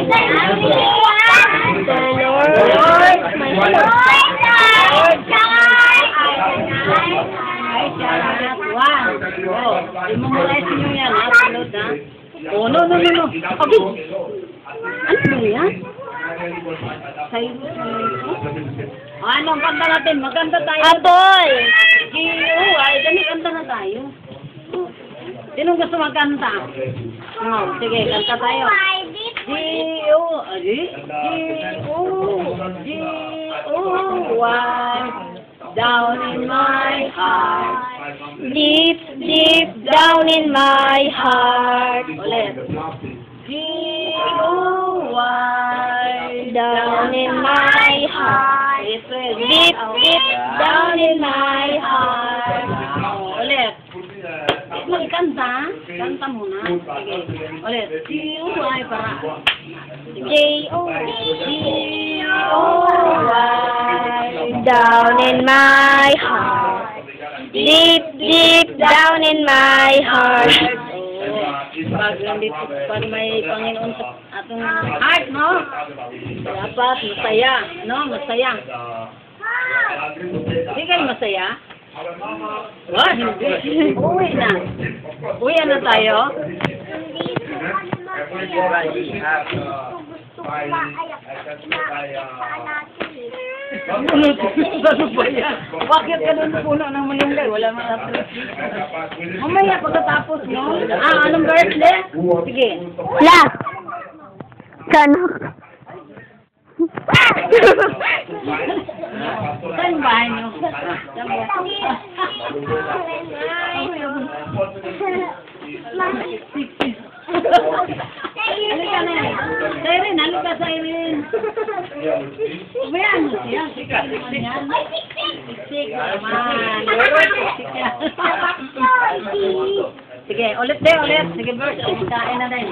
Lord, my Lord. Imumulay nyo yan, ha? Sunod, ha? Oh, no. Okay. Ano yan? Cyrus na ito? Ano ang kanta natin? Magkanta tayo. Apple. G-U-Y. Dali, kanta na tayo. Sino gusto magkanta? Oh, sige, kanta tayo. G-U-Y. Down in my heart. Deep, deep down in my heart. Ulit. G-U-Y. Down in my heart. April. Deep, deep down in my heart. Ulit. Magkanta. Kanta muna. Sige. Ulit. G-U-Y para. G-O-Y. Down in my heart. Deep, deep down in my heart. Pag may Panginoon sa atong heart, no? Dapat masaya, no? Masaya. Hindi kayo masaya? What? Hindi. Uwi na. Uwi na tayo. Ano ba yan? Bakit ka doon puno ng malunggay? Wala mga atras. Mamaya pagkatapos, no? Anong birthday? Sige. La. Sana. Saan yung bahay nyo? Halika na eh. Siren, halika Siren. Ubayan mo siya. Siksik naman yan. Siksik naman. Siksik yan. Sige, ulit. Sige, Bert. Kain na din.